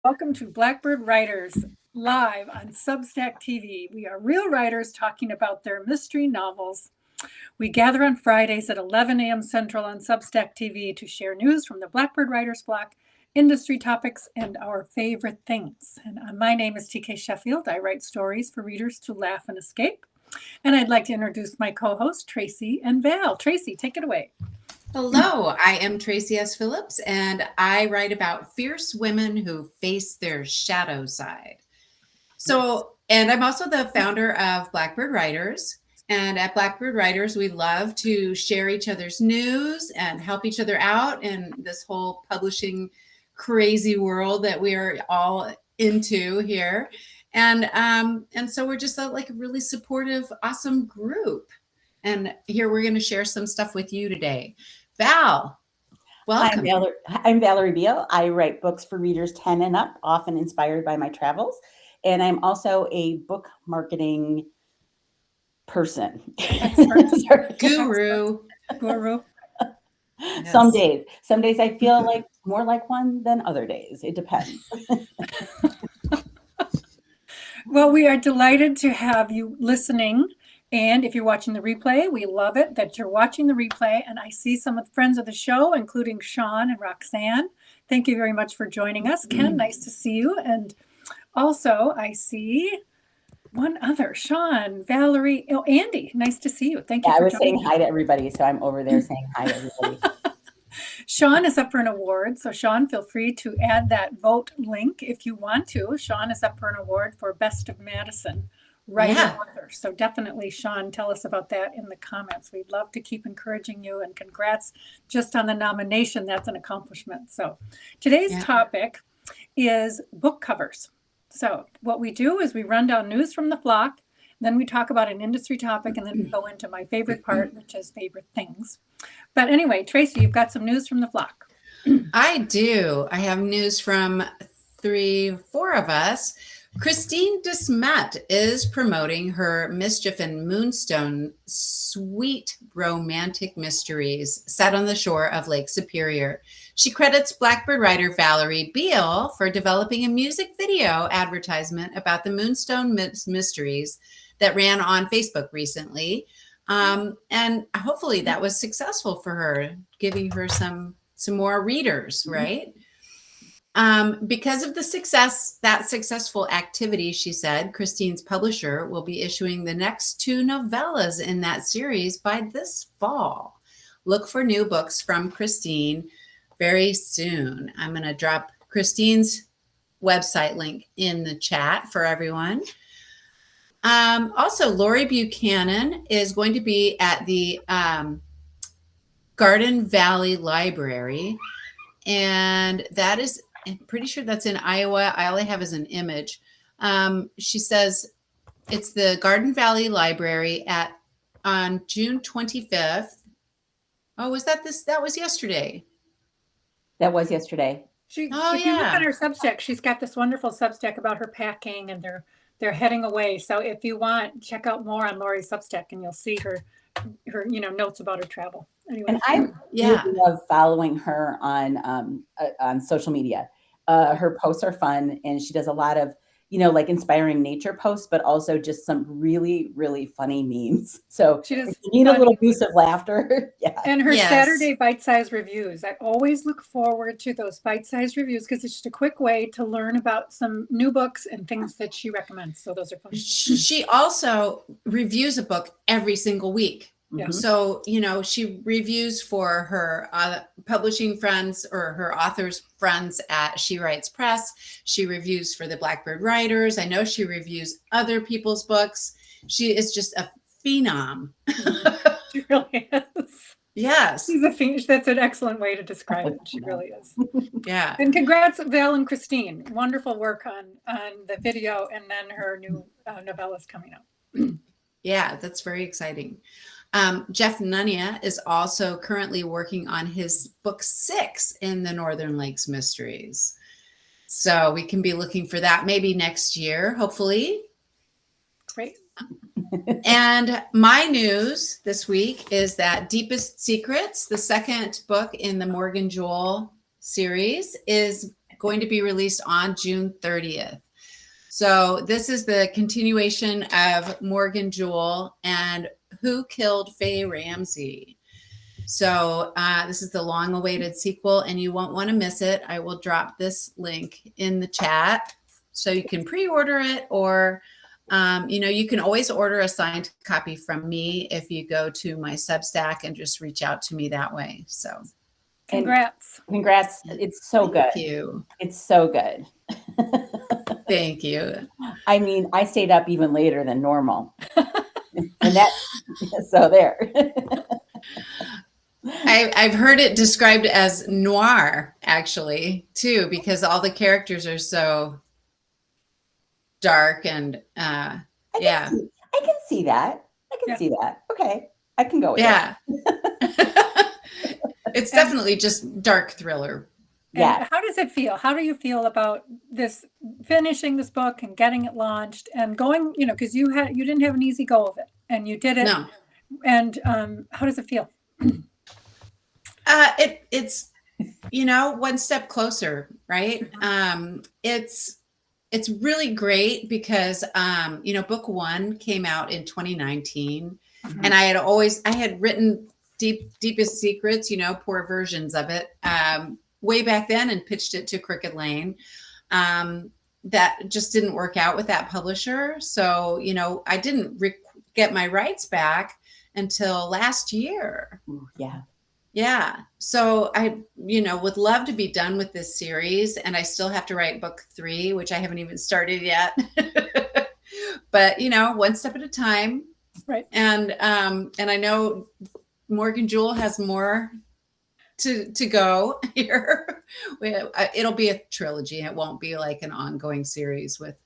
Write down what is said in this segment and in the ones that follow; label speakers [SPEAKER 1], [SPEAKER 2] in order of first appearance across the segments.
[SPEAKER 1] Welcome to Blackbird Writers live on Substack TV. We are real writers talking about their mystery novels. We gather on Fridays at 11 a.m. Central on Substack TV to share news from the Blackbird Writers block, industry topics, and our favorite things. And my name is TK Sheffield. I write stories for readers to laugh and escape. And I'd like to introduce my co-hosts, Tracey and Val. Tracey, take it away.
[SPEAKER 2] Hello, I am Tracey S. Phillips, and I write about fierce women who face their shadow side. And I'm also the founder of Blackbird Writers. And at Blackbird Writers, we love to share each other's news and help each other out in this whole publishing crazy world that we are all into here. And so we're just a really supportive, awesome group. And here we're going to share some stuff with you today. Val, welcome.
[SPEAKER 3] I'm Valerie Beal. I write books for readers 10 and up, often inspired by my travels. And I'm also a book marketing person.
[SPEAKER 2] Guru.
[SPEAKER 3] Yes. Some days I feel like more like one than other days. It depends.
[SPEAKER 1] Well, we are delighted to have you listening. And if you're watching the replay, we love it that you're watching the replay. And I see some of the friends of the show, including Sean and Roxanne. Thank you very much for joining us. Ken, nice to see you. And also I see one other, Sean, Valerie, Andy, nice to see you. Thank you for
[SPEAKER 3] joining. I was saying
[SPEAKER 1] me.
[SPEAKER 3] hi to everybody, so I'm over there saying hi to everybody.
[SPEAKER 1] Sean is up for an award. So Sean, feel free to add that vote link if you want to. Sean is up for an award for Best of Madison. Author. So definitely, Sean, tell us about that in the comments. We'd love to keep encouraging you, and congrats just on the nomination. That's an accomplishment. So today's topic is book covers. So what we do is we run down news from the flock, then we talk about an industry topic, and then we go into my favorite part, which is favorite things. But anyway, Tracey, you've got some news from the flock.
[SPEAKER 2] I do. I have news from 4 of us. Christine Desmet is promoting her Mischief and Moonstone sweet romantic mysteries set on the shore of Lake Superior. She credits Blackbird writer Valerie Beal for developing a music video advertisement about the Moonstone mysteries that ran on Facebook recently. And hopefully that was successful for her, giving her some more readers, right? Because of that successful activity, she said, Christine's publisher will be issuing the next 2 novellas in that series by this fall. Look for new books from Christine very soon. I'm going to drop Christine's website link in the chat for everyone. Also, Lori Buchanan is going to be at the Garden Valley Library, and that is, I'm pretty sure that's in Iowa. All I have is an image. She says it's the Garden Valley Library on June 25th. Oh, was that this? That was yesterday.
[SPEAKER 3] That was yesterday.
[SPEAKER 1] If you look on her Substack, she's got this wonderful Substack about her packing, and they're heading away. So if you want, check out more on Lori's Substack, and you'll see her notes about her travel. Anyway.
[SPEAKER 3] And I really love following her on social media. Her posts are fun, and she does a lot of, inspiring nature posts, but also just some really, really funny memes. So
[SPEAKER 1] she does.
[SPEAKER 3] You need a little boost of laughter.
[SPEAKER 1] And her Saturday bite-sized reviews. I always look forward to those bite-sized reviews because it's just a quick way to learn about some new books and things that she recommends. So those are fun.
[SPEAKER 2] She also reviews a book every single week. Yeah. So, she reviews for her publishing friends or her authors friends at She Writes Press. She reviews for the Blackbird Writers. I know she reviews other people's books. She is just a phenom.
[SPEAKER 1] She really is.
[SPEAKER 2] Yes.
[SPEAKER 1] She's a phenom. That's an excellent way to describe it. She really is.
[SPEAKER 2] Yeah.
[SPEAKER 1] And congrats, Val and Christine. Wonderful work on the video, and then her new novellas coming out.
[SPEAKER 2] Yeah, that's very exciting. Jeff Nunia is also currently working on his book 6 in the Northern Lakes Mysteries. So we can be looking for that maybe next year, hopefully.
[SPEAKER 1] Great.
[SPEAKER 2] And my news this week is that Deepest Secrets, the second book in the Morgan Jewell series, is going to be released on June 30th. So this is the continuation of Morgan Jewell and Who Killed Faye Ramsey. So this is the long-awaited sequel, and you won't want to miss it. I will drop this link in the chat so you can pre-order it, or you can always order a signed copy from me if you go to my Substack and just reach out to me that way. So
[SPEAKER 1] Congrats.
[SPEAKER 3] Congrats. It's so good.
[SPEAKER 2] thank you.
[SPEAKER 3] It's so good.
[SPEAKER 2] Thank you.
[SPEAKER 3] I mean, I stayed up even later than normal. And that, so there.
[SPEAKER 2] I've heard it described as noir, actually, too, because all the characters are so dark and
[SPEAKER 3] I can see that. I can see that. Okay. I can go with that.
[SPEAKER 2] It's definitely just dark thriller.
[SPEAKER 3] Yeah.
[SPEAKER 1] How does it feel? How do you feel about this, finishing this book and getting it launched and going, because you didn't have an easy go of it, and you did it.
[SPEAKER 2] No.
[SPEAKER 1] And how does it feel?
[SPEAKER 2] It's one step closer, right? It's really great because book one came out in 2019, and I had written Deepest Secrets, poor versions of it, way back then, and pitched it to Crooked Lane. That just didn't work out with that publisher. So, I didn't get my rights back until last year.
[SPEAKER 3] Ooh, yeah.
[SPEAKER 2] Yeah. So I, would love to be done with this series, and I still have to write book 3, which I haven't even started yet. But, one step at a time.
[SPEAKER 1] Right.
[SPEAKER 2] And I know Morgan Jewell has more to go here. It'll be a trilogy. It won't be like an ongoing series with,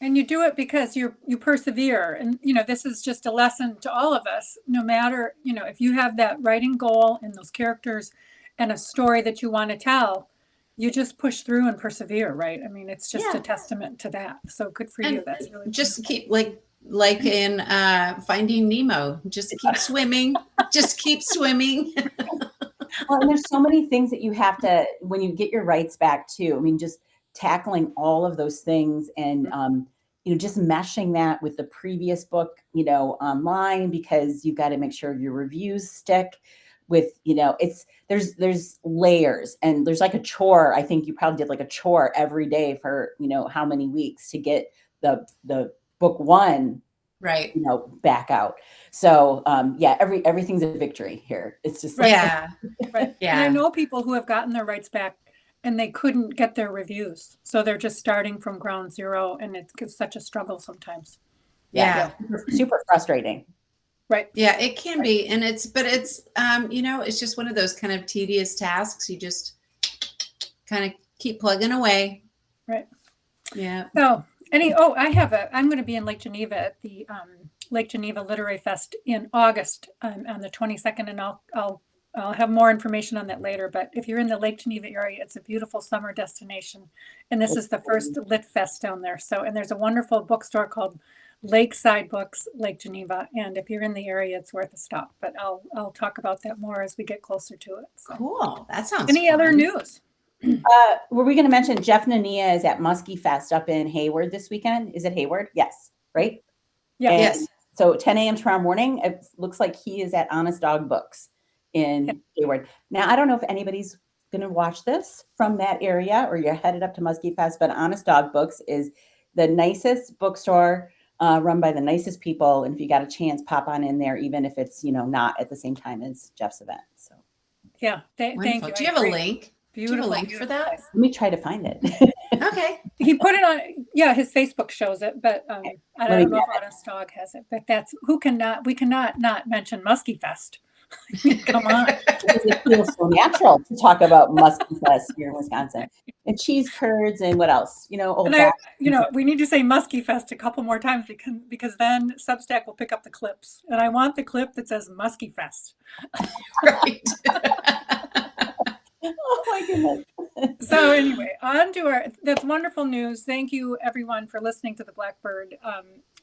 [SPEAKER 1] And you do it because you persevere. And, this is just a lesson to all of us, no matter, if you have that writing goal and those characters and a story that you want to tell, you just push through and persevere, right? I mean, it's just a testament to that. So good for you. That's really
[SPEAKER 2] just keep like in Finding Nemo, just keep swimming, just keep swimming.
[SPEAKER 3] Well, and there's so many things that you have to, when you get your rights back too. I mean, just tackling all of those things and, just meshing that with the previous book, online, because you've got to make sure your reviews stick with, there's layers, and there's like a chore. I think you probably did like a chore every day for, how many weeks to get the book one,
[SPEAKER 2] right,
[SPEAKER 3] back out. So, everything's a victory here. It's just
[SPEAKER 1] right.
[SPEAKER 2] Right. Yeah.
[SPEAKER 1] And I know people who have gotten their rights back and they couldn't get their reviews. So they're just starting from ground zero, and it's such a struggle sometimes.
[SPEAKER 2] Yeah.
[SPEAKER 3] Super frustrating.
[SPEAKER 1] Right.
[SPEAKER 2] Yeah, it can be. And it's it's just one of those kind of tedious tasks. You just kind of keep plugging away.
[SPEAKER 1] Right.
[SPEAKER 2] Yeah.
[SPEAKER 1] So I'm going to be in Lake Geneva at the Lake Geneva Literary Fest in August on the 22nd, and I'll have more information on that later. But if you're in the Lake Geneva area, it's a beautiful summer destination, and this is the first Lit Fest down there. So, and there's a wonderful bookstore called Lakeside Books, Lake Geneva, and if you're in the area, it's worth a stop. But I'll talk about that more as we get closer to it. So.
[SPEAKER 2] Cool. That sounds.
[SPEAKER 1] Any
[SPEAKER 2] fun.
[SPEAKER 1] other news?
[SPEAKER 3] Were we going to mention Jeff Nania is at Muskie Fest up in Hayward this weekend? Is it Hayward? Yes. Right?
[SPEAKER 1] Yeah.
[SPEAKER 2] Yes.
[SPEAKER 3] So 10 a.m. tomorrow morning, it looks like he is at Honest Dog Books in Hayward. Now, I don't know if anybody's going to watch this from that area or you're headed up to Muskie Fest, but Honest Dog Books is the nicest bookstore run by the nicest people. And if you got a chance, pop on in there, even if it's, not at the same time as Jeff's event. So,
[SPEAKER 1] yeah. Thank you.
[SPEAKER 2] Do you have a link?
[SPEAKER 1] Beautiful.
[SPEAKER 2] Do you have a link for that?
[SPEAKER 3] let me try to find it.
[SPEAKER 2] Okay.
[SPEAKER 1] He put it on, his Facebook shows it, but I don't know if Honest Dog has it. But we cannot not mention Muskie Fest. Come on.
[SPEAKER 3] It feels so natural to talk about Muskie Fest here in Wisconsin. And cheese curds and what else?
[SPEAKER 1] We need to say Muskie Fest a couple more times because then Substack will pick up the clips. And I want the clip that says Muskie Fest.
[SPEAKER 2] Right.
[SPEAKER 3] Oh my goodness.
[SPEAKER 1] So anyway, on to that's wonderful news. Thank you everyone for listening to the Blackbird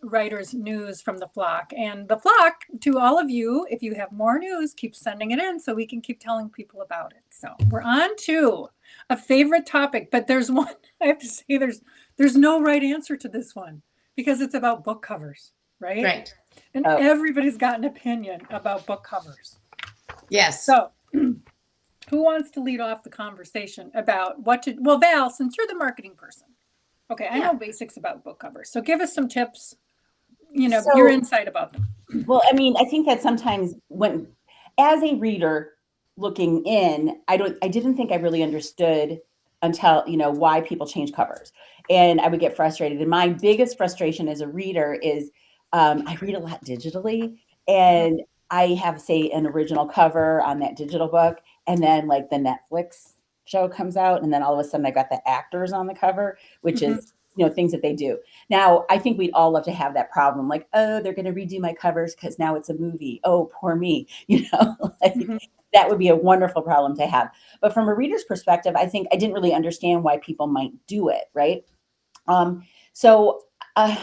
[SPEAKER 1] Writers News from the Flock. And the Flock, to all of you, if you have more news, keep sending it in so we can keep telling people about it. So we're on to a favorite topic, but there's one I have to say there's no right answer to this one because it's about book covers, right?
[SPEAKER 2] Right.
[SPEAKER 1] And everybody's got an opinion about book covers.
[SPEAKER 2] Yes.
[SPEAKER 1] So who wants to lead off the conversation about well, Val, since you're the marketing person. Okay, I know basics about book covers. So give us some tips, your insight about them.
[SPEAKER 3] Well, I mean, I think that sometimes as a reader looking in, I didn't think I really understood until, why people change covers. And I would get frustrated. And my biggest frustration as a reader is I read a lot digitally, and I have, say, an original cover on that digital book, and then like the Netflix show comes out, and then all of a sudden I got the actors on the cover, which is, things that they do. Now, I think we'd all love to have that problem. Like, oh, they're going to redo my covers because now it's a movie. Oh, poor me. That would be a wonderful problem to have. But from a reader's perspective, I think I didn't really understand why people might do it. Right. So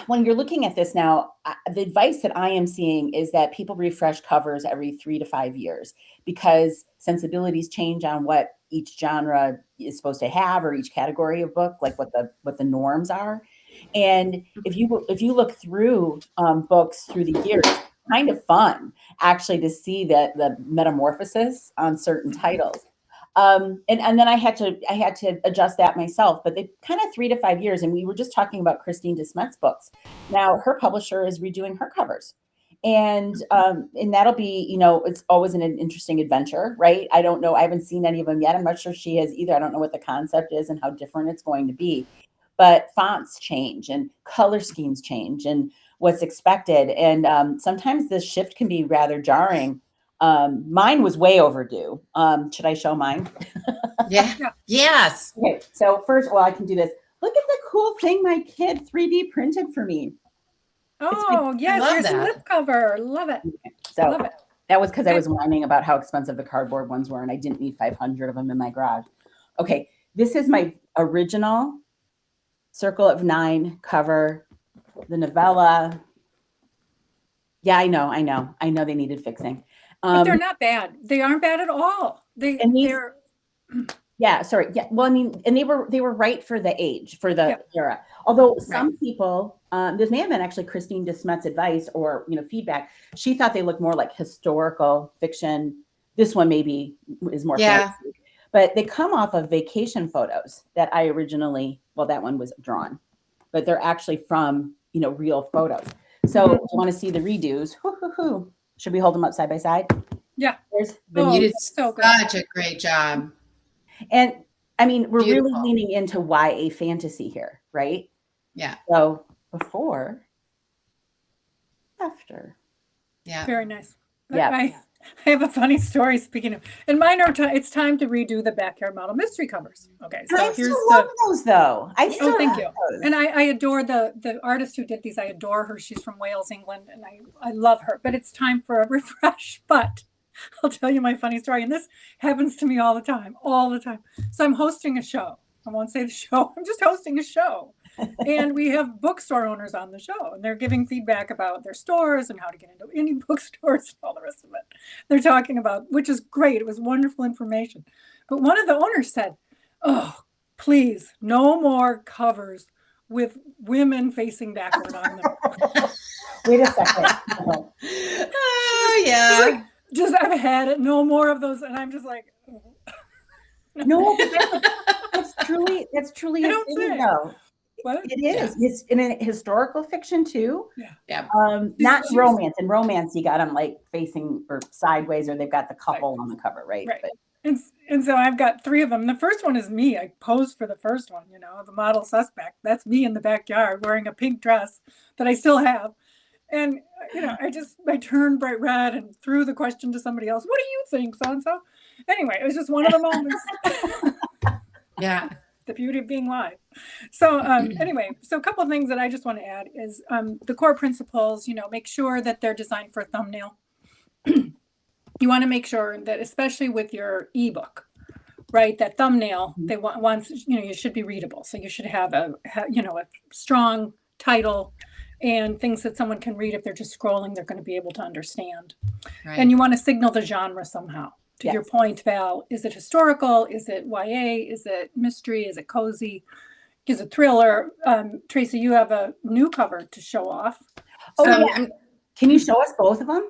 [SPEAKER 3] when you're looking at this now, the advice that I am seeing is that people refresh covers every 3 to 5 years because sensibilities change on what each genre is supposed to have, or each category of book, like what the norms are. And if you look through books through the years, it's kind of fun actually to see the metamorphosis on certain titles. And then I had to adjust that myself, but they kind of 3 to 5 years. And we were just talking about Christine DeSmet's books. Now her publisher is redoing her covers, and that'll be, it's always an interesting adventure, right? I don't know. I haven't seen any of them yet. I'm not sure she has either. I don't know what the concept is and how different it's going to be, but fonts change and color schemes change and what's expected. And sometimes this shift can be rather jarring. Mine was way overdue. Should I show mine?
[SPEAKER 2] Yeah. Yes.
[SPEAKER 3] Okay. So first, I can do this. Look at the cool thing my kid 3D printed for me.
[SPEAKER 1] Oh, yes, your slipcover. Love it.
[SPEAKER 3] So
[SPEAKER 1] Love it.
[SPEAKER 3] that was because I was whining about how expensive the cardboard ones were, and I didn't need 500 of them in my garage. Okay. This is my original Circle of 9 cover, the novella. Yeah, I know they needed fixing.
[SPEAKER 1] But they're not bad. They aren't bad at all. They're
[SPEAKER 3] yeah, sorry. Yeah. Well, I mean, and they were right for the age, for the era. Although some people, this may have been actually Christine DeSmet's advice or, feedback. She thought they looked more like historical fiction. This one maybe is more fantasy. But they come off of vacation photos that I originally, that one was drawn, but they're actually from, real photos. So if you want to see the redos, should we hold them up side by side?
[SPEAKER 1] Yeah.
[SPEAKER 2] You did such a great job.
[SPEAKER 3] And I mean, we're really leaning into YA fantasy here, right?
[SPEAKER 2] Yeah.
[SPEAKER 3] So before, after.
[SPEAKER 2] Yeah.
[SPEAKER 1] Very nice.
[SPEAKER 3] Yeah.
[SPEAKER 1] I have a funny story. Speaking of, and mine are. It's time to redo the Backyard Model mystery covers. Okay, so
[SPEAKER 3] I still love those though.
[SPEAKER 1] Thank you. And I adore the artist who did these. I adore her. She's from Wales, England, and I love her. But it's time for a refresh. But I'll tell you my funny story, and this happens to me all the time. So I'm hosting a show. I won't say the show. I'm just hosting a show. And we have bookstore owners on the show, and they're giving feedback about their stores and how to get into indie bookstores and all the rest of it. They're talking about, which is great. It was wonderful information. But one of the owners said, "Oh, please, no more covers with women facing backward on them."
[SPEAKER 3] Wait a second.
[SPEAKER 2] Oh, yeah.
[SPEAKER 1] I've had it. No more of those. And I'm just like, oh.
[SPEAKER 3] No, that's truly a thing, though.
[SPEAKER 1] What?
[SPEAKER 3] It is. Yeah. It's in a historical fiction too.
[SPEAKER 2] Yeah.
[SPEAKER 3] Not romance. In romance, you got them like facing or sideways, or they've got the couple on the cover, right?
[SPEAKER 1] Right. But, and so I've got 3 of them. The first one is me. I posed for the first one, the model suspect. That's me in the backyard wearing a pink dress that I still have. And, I turned bright red and threw the question to somebody else. What do you think, so-and-so? Anyway, it was just one of the moments.
[SPEAKER 2] Yeah.
[SPEAKER 1] The beauty of being live. So anyway, so a couple of things that I just want to add is the core principles, make sure that they're designed for a thumbnail. You want to make sure that, especially with your ebook, right, that thumbnail, they want you should be readable. So you should have a strong title and things that someone can read. If they're just scrolling, they're going to be able to understand. Right. And you want to signal the genre somehow. to your point, Val, is it historical? Is it YA? Is it mystery? Is it cozy? Is it thriller? Tracy, you have a new cover to show off.
[SPEAKER 3] Can you show us both of them?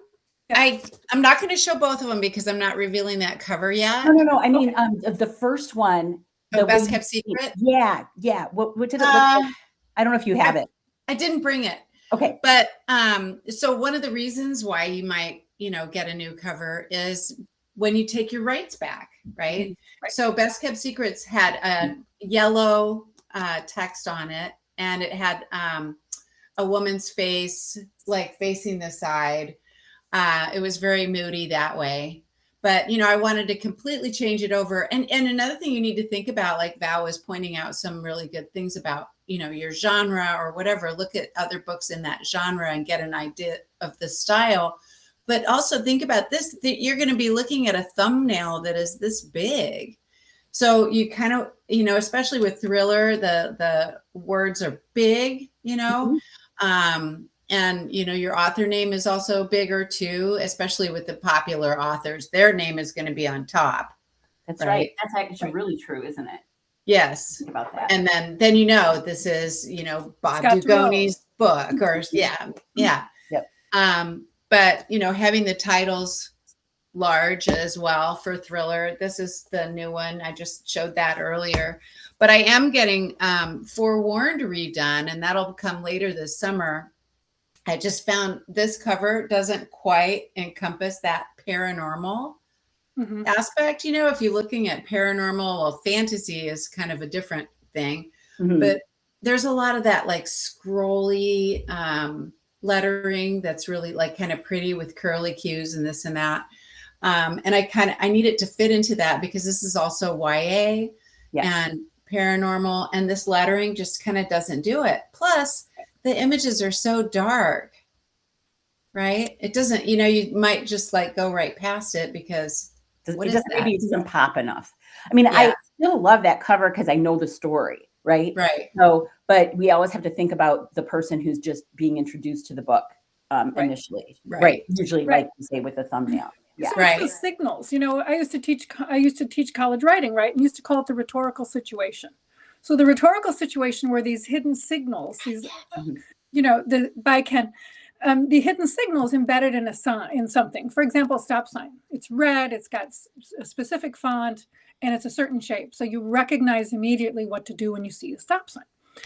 [SPEAKER 2] I'm not going to show both of them because I'm not revealing that cover yet.
[SPEAKER 3] No. I mean, the first one.
[SPEAKER 2] The Best Kept Secret?
[SPEAKER 3] Yeah. What did it look like? I don't know if you have it.
[SPEAKER 2] I didn't bring it.
[SPEAKER 3] Okay.
[SPEAKER 2] But so one of the reasons why you might, get a new cover is when you take your rights back, right? So Best Kept Secrets had a yellow text on it, and it had a woman's face like facing the side. It was very moody that way. But, I wanted to completely change it over. And another thing you need to think about, like Val was pointing out some really good things about, your genre or whatever. Look at other books in that genre and get an idea of the style. But also think about this, that you're going to be looking at a thumbnail that is this big. So you kind of, especially with thriller, the words are big, and, your author name is also bigger too, especially with the popular authors. Their name is going to be on top.
[SPEAKER 3] That's right. That's actually really true, isn't it?
[SPEAKER 2] Yes.
[SPEAKER 3] Think about that.
[SPEAKER 2] And then this is, Bob Dugoni's book or yeah.
[SPEAKER 3] Yep.
[SPEAKER 2] But, having the titles large as well for thriller. This is the new one. I just showed that earlier. But I am getting Forewarned redone, and that'll come later this summer. I just found this cover doesn't quite encompass that paranormal aspect. If you're looking at paranormal, well, fantasy is kind of a different thing, but there's a lot of that like scrolly lettering that's really like kind of pretty with curly cues and this and that. And I need it to fit into that because this is also YA and paranormal, and this lettering just kind of doesn't do it. Plus, the images are so dark, right? It doesn't, you might just like go right past it because maybe it doesn't pop enough.
[SPEAKER 3] I mean, I still love that cover because I know the story, right?
[SPEAKER 2] Right.
[SPEAKER 3] So, but we always have to think about the person who's just being introduced to the book initially, right? Usually, like you say, with a thumbnail.
[SPEAKER 1] Yeah. So it's the signals. I used to teach college writing, right? And used to call it the rhetorical situation. So the rhetorical situation were these hidden signals, the hidden signals embedded in in something. For example, a stop sign. It's red, it's got a specific font, and it's a certain shape. So you recognize immediately what to do when you see a stop sign.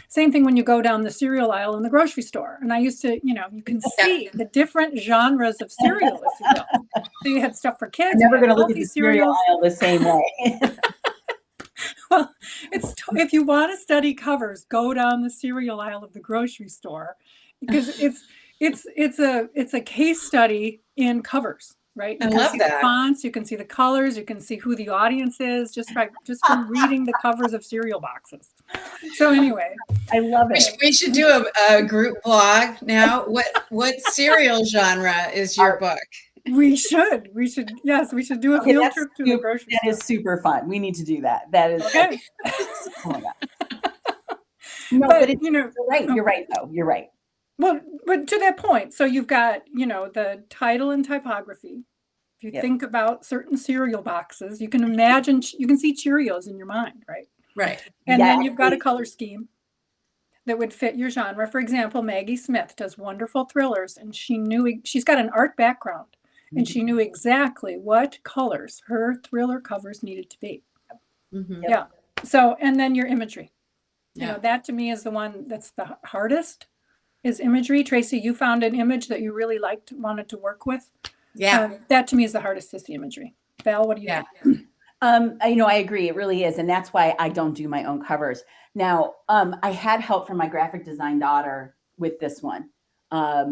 [SPEAKER 1] Same thing when you go down the cereal aisle in the grocery store. And I used to, you can see the different genres of cereal, if you will. So you had stuff for kids.
[SPEAKER 3] I'm never going to look at the cereal aisle the same way.
[SPEAKER 1] Well, if you want to study covers, go down the cereal aisle of the grocery store because it's a case study in covers, right? You can see the fonts, you can see the colors, you can see who the audience is just from reading the covers of cereal boxes. So anyway,
[SPEAKER 3] I love it.
[SPEAKER 2] We should do a group blog now. What cereal genre is your book?
[SPEAKER 1] We should. Yes, we should do a field trip to the grocery store.
[SPEAKER 3] That is super fun. We need to do that. That is
[SPEAKER 1] okay.
[SPEAKER 3] Oh my God. No, but you're right. You're right, though. You're right.
[SPEAKER 1] Well, but to that point, so you've got, the title and typography. If you think about certain cereal boxes, you can imagine, you can see Cheerios in your mind, right?
[SPEAKER 2] Right.
[SPEAKER 1] And then you've got a color scheme that would fit your genre. For example, Maggie Smith does wonderful thrillers, and she's got an art background. And she knew exactly what colors her thriller covers needed to be. Yeah. So, and then your imagery. That to me is the one that's the hardest is imagery. Tracy, you found an image that you really wanted to work with.
[SPEAKER 2] Yeah.
[SPEAKER 1] That to me is the hardest is the imagery. Val, what do you think?
[SPEAKER 3] I agree. It really is. And that's why I don't do my own covers. Now, I had help from my graphic design daughter with this one.
[SPEAKER 1] I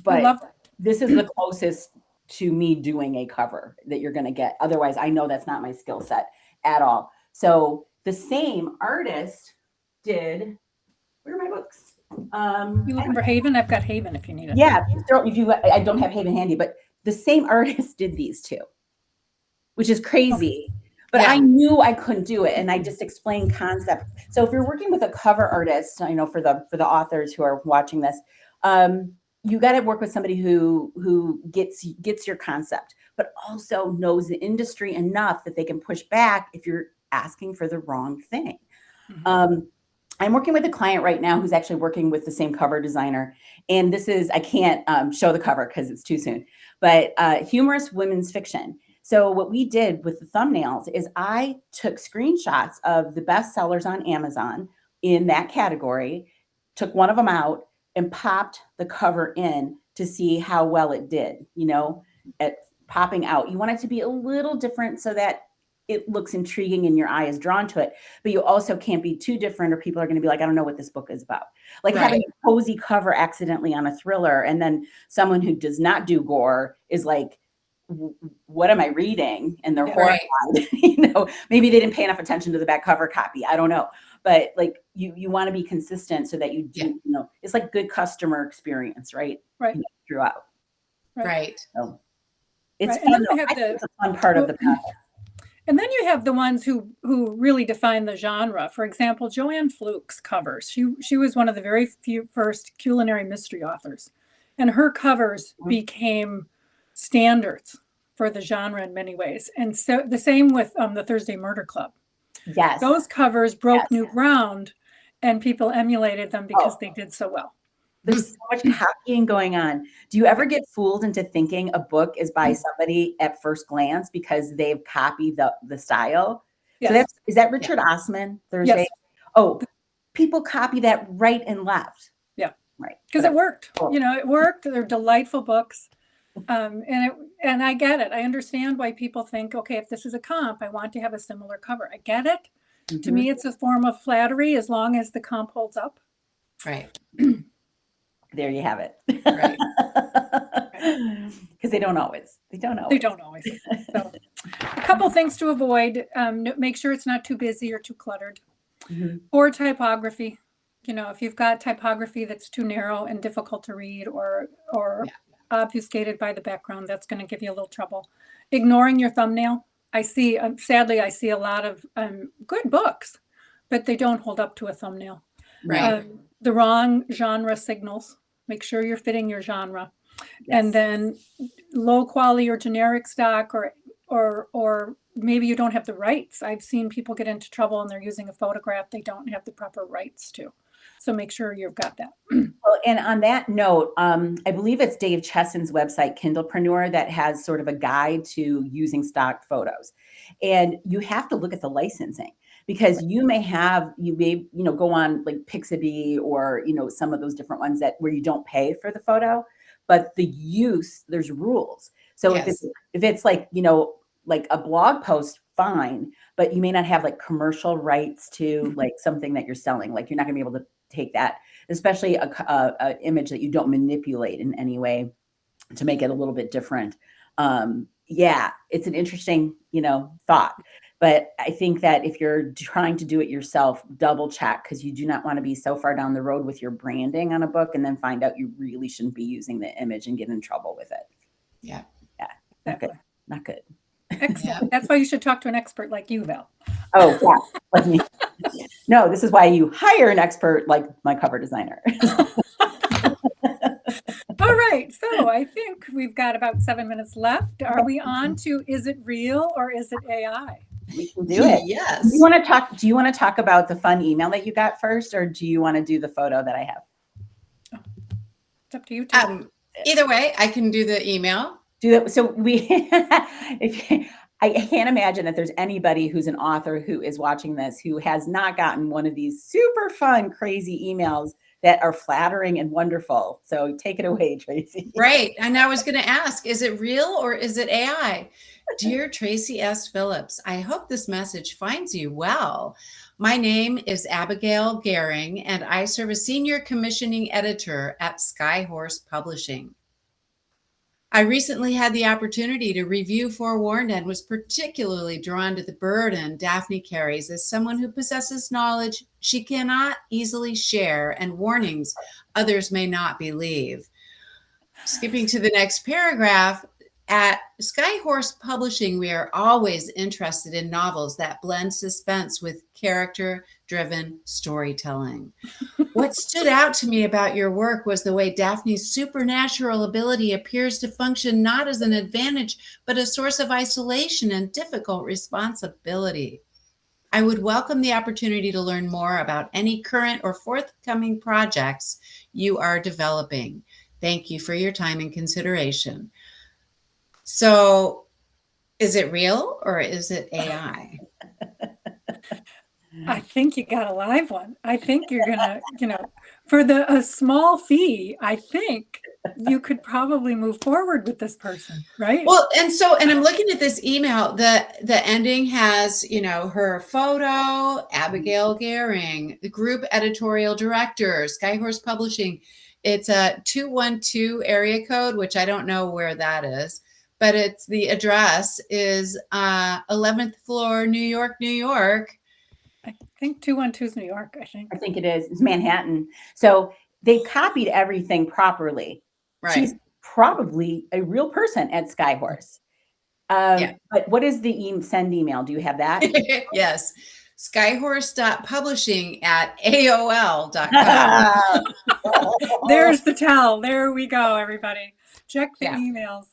[SPEAKER 1] love that.
[SPEAKER 3] This is the closest to me doing a cover that you're going to get. Otherwise, I know that's not my skill set at all. So the same artist did, where are my books?
[SPEAKER 1] You looking for Haven? I've got Haven if you need it.
[SPEAKER 3] Yeah, I don't have Haven handy, but the same artist did these two, which is crazy. But I knew I couldn't do it, and I just explained concept. So if you're working with a cover artist, for the authors who are watching this, you got to work with somebody who gets your concept, but also knows the industry enough that they can push back if you're asking for the wrong thing.
[SPEAKER 1] Mhm.
[SPEAKER 3] I'm working with a client right now who's actually working with the same cover designer. And this is, I can't show the cover because it's too soon, but humorous women's fiction. So what we did with the thumbnails is I took screenshots of the best sellers on Amazon in that category, took one of them out and popped the cover in to see how well it did, at popping out. You want it to be a little different so that it looks intriguing and your eye is drawn to it, but you also can't be too different or people are going to be like, I don't know what this book is about. Like having a cozy cover accidentally on a thriller. And then someone who does not do gore is like, what am I reading? And they're horrified. Maybe they didn't pay enough attention to the back cover copy. I don't know. But like you want to be consistent so that you do, it's like good customer experience, right?
[SPEAKER 1] Right.
[SPEAKER 3] Throughout.
[SPEAKER 2] Right.
[SPEAKER 3] So it's
[SPEAKER 1] Right.
[SPEAKER 3] fun.
[SPEAKER 1] And then we have
[SPEAKER 3] It's a fun part of the process.
[SPEAKER 1] And then you have the ones who really define the genre. For example, Joanne Fluke's covers. She was one of the very few first culinary mystery authors, and her covers became standards for the genre in many ways. And so the same with the Thursday Murder Club.
[SPEAKER 3] Yes,
[SPEAKER 1] those covers broke new ground, and people emulated them because they did so well.
[SPEAKER 3] There's so much copying going on. Do you ever get fooled into thinking a book is by somebody at first glance because they've copied the style?
[SPEAKER 1] Yes.
[SPEAKER 3] So is that Richard Osman, Thursday?
[SPEAKER 1] Yes.
[SPEAKER 3] Oh, people copy that right and left.
[SPEAKER 1] Yeah.
[SPEAKER 3] Right.
[SPEAKER 1] Because it worked. It worked. They're delightful books. And I get it. I understand why people think, okay, if this is a comp, I want to have a similar cover. I get it. Mm-hmm. To me, it's a form of flattery as long as the comp holds up.
[SPEAKER 2] Right.
[SPEAKER 3] There you have it.
[SPEAKER 2] Right.
[SPEAKER 3] Because they don't always.
[SPEAKER 1] So, a couple things to avoid. Make sure it's not too busy or too cluttered. Mm-hmm. Or typography. If you've got typography that's too narrow and difficult to read or obfuscated by the background, that's going to give you a little trouble. Ignoring your thumbnail. Sadly, I see a lot of good books, but they don't hold up to a thumbnail.
[SPEAKER 2] Right.
[SPEAKER 1] The wrong genre signals. Make sure you're fitting your genre. Yes. And then low quality or generic stock or maybe you don't have the rights. I've seen people get into trouble and they're using a photograph they don't have the proper rights to. So make sure you've got that.
[SPEAKER 3] Well, and on that note, I believe it's Dave Chesson's website, Kindlepreneur, that has sort of a guide to using stock photos. And you have to look at the licensing because you may go on like Pixabay or, some of those different ones where you don't pay for the photo, but the use, there's rules. So if it's like, like a blog post, fine, but you may not have like commercial rights to like something that you're selling. Like you're not gonna be able to take that, especially a image that you don't manipulate in any way to make it a little bit different. It's an interesting, thought. But I think that if you're trying to do it yourself, double check because you do not want to be so far down the road with your branding on a book and then find out you really shouldn't be using the image and get in trouble with it.
[SPEAKER 2] Yeah.
[SPEAKER 1] Exactly.
[SPEAKER 3] Not good.
[SPEAKER 1] Excellent. Yeah. That's why you should talk to an expert like you, Val.
[SPEAKER 3] Oh, yeah. Like me. No, this is why you hire an expert like my cover designer.
[SPEAKER 1] All right. So I think we've got about 7 minutes left. Are we on to is it real or is it AI?
[SPEAKER 3] We can do it.
[SPEAKER 2] Yes.
[SPEAKER 3] Do you want to talk about the fun email that you got first, or do you want to do the photo that I have?
[SPEAKER 1] It's up to you. Too.
[SPEAKER 2] Either way, I can do the email.
[SPEAKER 3] Do that. So I can't imagine that there's anybody who's an author who is watching this who has not gotten one of these super fun, crazy emails that are flattering and wonderful. So take it away, Tracy.
[SPEAKER 2] Right. And I was going to ask, is it real or is it AI? Dear Tracey S. Phillips, I hope this message finds you well. My name is Abigail Gehring, and I serve as Senior Commissioning Editor at Skyhorse Publishing. I recently had the opportunity to review Forewarned and was particularly drawn to the burden Daphne carries as someone who possesses knowledge she cannot easily share and warnings others may not believe. Skipping to the next paragraph, at Skyhorse Publishing, we are always interested in novels that blend suspense with character driven storytelling. What stood out to me about your work was the way Daphne's supernatural ability appears to function not as an advantage, but a source of isolation and difficult responsibility. I would welcome the opportunity to learn more about any current or forthcoming projects you are developing. Thank you for your time and consideration. So, is it real or is it AI?
[SPEAKER 1] I think you got a live one. I think you're gonna, for a small fee, I think you could probably move forward with this person, right?
[SPEAKER 2] Well, and I'm looking at this email. The ending has, her photo, Abigail Gehring, the group editorial director, Skyhorse Publishing. It's a 212 area code, which I don't know where that is, but it's the address is 11th floor, New York, New York.
[SPEAKER 1] I think 212 is New York, I think.
[SPEAKER 3] I think it is. It's Manhattan. So they copied everything properly.
[SPEAKER 2] Right.
[SPEAKER 3] She's probably a real person at Skyhorse. But what is the send email? Do you have that?
[SPEAKER 2] Yes. Skyhorse.publishing@aol.com.
[SPEAKER 1] There's the tell. There we go, everybody. Check the emails.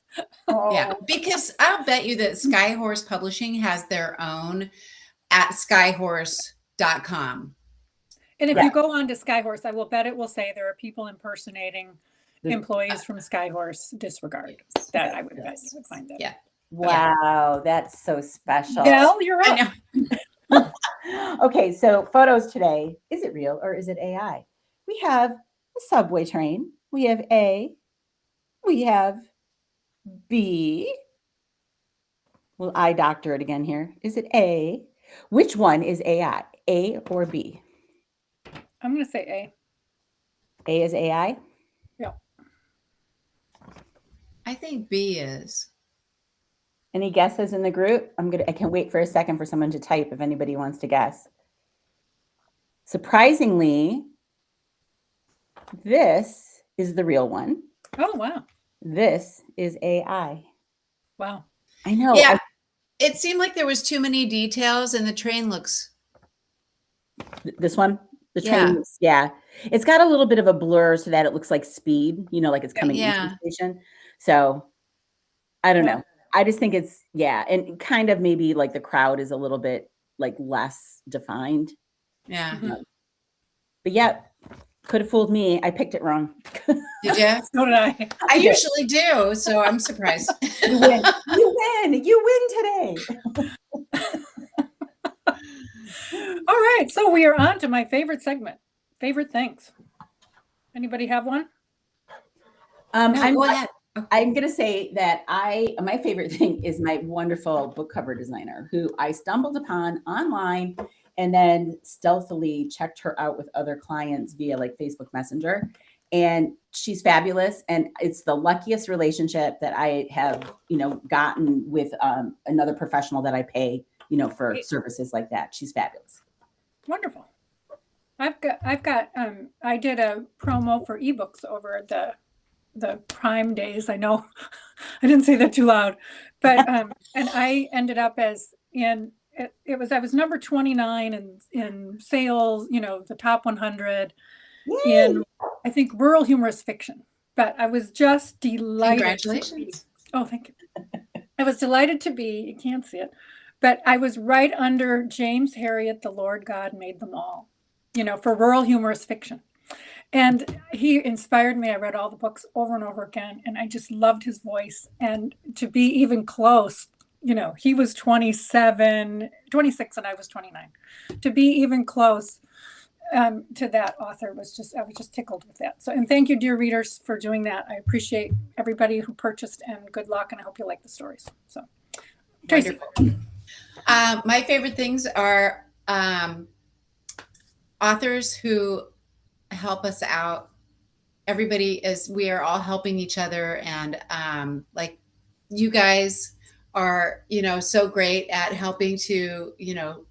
[SPEAKER 2] Yeah, because I'll bet you that Skyhorse Publishing has their own at skyhorse.com.
[SPEAKER 1] And if you go on to Skyhorse, I will bet it will say there are people impersonating employees from Skyhorse. Disregard that. I would bet you would find that.
[SPEAKER 2] Yeah.
[SPEAKER 3] Wow, that's so special.
[SPEAKER 1] Well, you're right.
[SPEAKER 3] Okay, so photos today. Is it real or is it AI? We have a subway train. We have A. We have B. Will I doctor it again here? Is it A? Which one is AI? A or B?
[SPEAKER 1] I'm going to say A.
[SPEAKER 3] A is AI?
[SPEAKER 1] Yeah.
[SPEAKER 2] I think B is.
[SPEAKER 3] Any guesses in the group? I can wait for a second for someone to type if anybody wants to guess. Surprisingly, this is the real one.
[SPEAKER 1] Oh, wow.
[SPEAKER 3] This is AI.
[SPEAKER 1] Wow.
[SPEAKER 3] I know.
[SPEAKER 2] Yeah. It seemed like there was too many details and the train looks.
[SPEAKER 3] This one? The train, it's got a little bit of a blur so that it looks like speed, like it's coming into the station. So I don't know. I just think it's, and kind of maybe like the crowd is a little bit like less defined.
[SPEAKER 2] Yeah.
[SPEAKER 1] Mm-hmm.
[SPEAKER 3] But could have fooled me. I picked it wrong.
[SPEAKER 2] Did you?
[SPEAKER 1] So did I.
[SPEAKER 2] I usually do, so I'm surprised.
[SPEAKER 3] You win. You win today.
[SPEAKER 1] All right. So we are on to my favorite segment, favorite things. Anybody have one?
[SPEAKER 2] Go ahead.
[SPEAKER 3] I'm going to say that my favorite thing is my wonderful book cover designer who I stumbled upon online and then stealthily checked her out with other clients via like Facebook Messenger. And she's fabulous. And it's the luckiest relationship that I have, gotten with another professional that I pay, for services like that. She's fabulous.
[SPEAKER 1] Wonderful. I did a promo for ebooks over the Prime days. I know I didn't say that too loud, but and I ended up I was number 29 in sales, the top 100 in, I think, rural humorous fiction. But I was just delighted.
[SPEAKER 2] Congratulations.
[SPEAKER 1] Oh, thank you. I was delighted to be, you can't see it, but I was right under James Herriot, The Lord God Made Them All, for rural humorous fiction. And he inspired me. I read all the books over and over again, and I just loved his voice. And to be even close, he was 26, and I was 29. To be even close to that author I was just tickled with that. So, and thank you, dear readers, for doing that. I appreciate everybody who purchased, and good luck, and I hope you like the stories. So, Tracey.
[SPEAKER 2] My favorite things are authors who help us out. We are all helping each other, and like you guys are, so great at helping to,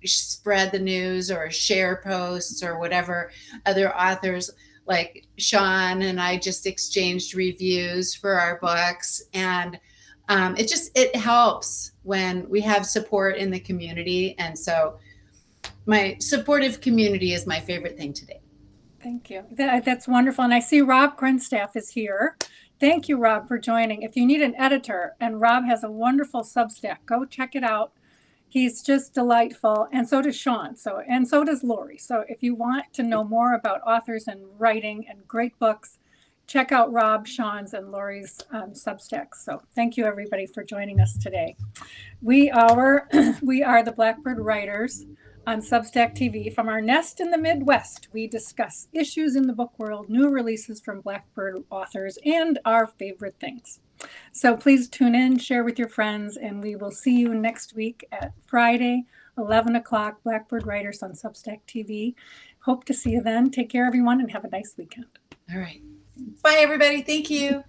[SPEAKER 2] spread the news or share posts or whatever. Other authors like Sean and I just exchanged reviews for our books, and it helps when we have support in the community. And so my supportive community is my favorite thing today.
[SPEAKER 1] Thank you. That's wonderful. And I see Rob Grinstaff is here. Thank you, Rob, for joining. If you need an editor, and Rob has a wonderful Substack, go check it out. He's just delightful. And so does Sean. And so does Lori. So if you want to know more about authors and writing and great books, check out Rob, Sean's, and Lori's Substacks. So thank you, everybody, for joining us today. We are the Blackbird Writers on Substack TV. From our nest in the Midwest, we discuss issues in the book world, new releases from Blackbird authors, and our favorite things. So please tune in, share with your friends, and we will see you next week at Friday, 11 o'clock, Blackbird Writers on Substack TV. Hope to see you then. Take care, everyone, and have a nice weekend.
[SPEAKER 2] All right. Bye, everybody. Thank you.